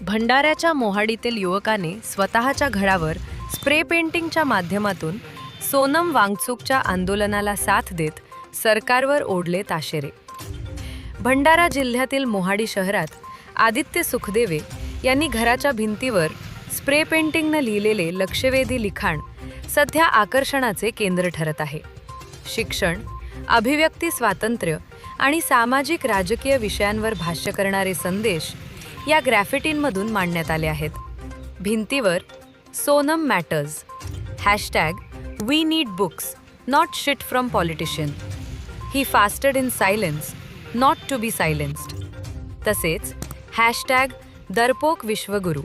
भंडाऱ्याच्या मोहाडीतील युवकाने स्वतःच्या घरावर स्प्रे पेंटिंगच्या माध्यमातून सोनम वांगचुकच्या आंदोलनाला साथ देत सरकारवर ओढले ताशेरे। भंडारा जिल्ह्यातील मोहाडी शहरात आदित्य सुखदेवे यांनी घराच्या भिंतीवर स्प्रे पेंटिंगने लिहिलेले लक्षवेधी लिखाण सध्या आकर्षणाचे केंद्र ठरत आहे। शिक्षण, अभिव्यक्ती स्वातंत्र्य आणि सामाजिक राजकीय विषयांवर भाष्य करणारे संदेश या ग्राफिटींमधून मांडण्यात आले आहेत। भिंतीवर Sonam matters, #We need books, not shit from politician, he fasted in silence, not to be silenced, तसेच #दरपोक विश्वगुरू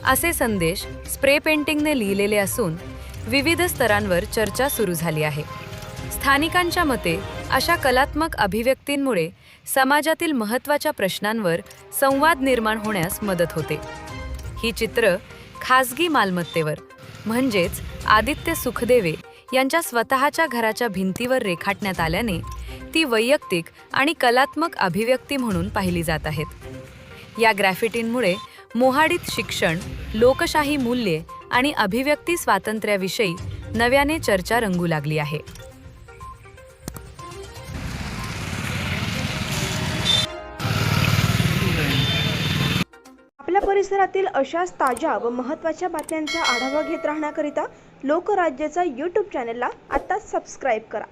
असे संदेश स्प्रे पेंटिंगने लिहिलेले असून विविध स्तरांवर चर्चा सुरू झाली आहे। स्थानिकांच्या मते अशा कलात्मक अभिव्यक्तींमुळे समाजातील महत्त्वाच्या प्रश्नांवर संवाद निर्माण होण्यास मदत होते। ही चित्र खासगी मालमत्तेवर म्हणजेच आदित्य सुखदेवे यांच्या स्वतःच्या घराच्या भिंतीवर रेखाटण्यात आल्याने ती वैयक्तिक आणि कलात्मक अभिव्यक्ती म्हणून पाहिली जात आहेत। या ग्राफिटींमुळे मोहाडीत शिक्षण, लोकशाही मूल्ये आणि अभिव्यक्ती स्वातंत्र्याविषयी नव्याने चर्चा रंगू लागली आहे। आपल्या परिसरातील अशाच ताज्या व महत्त्वाच्या बातम्यांचा आढावा घेत राहण्याकरिता लोकराज्यचा YouTube चॅनलला आता सबस्क्राईब करा।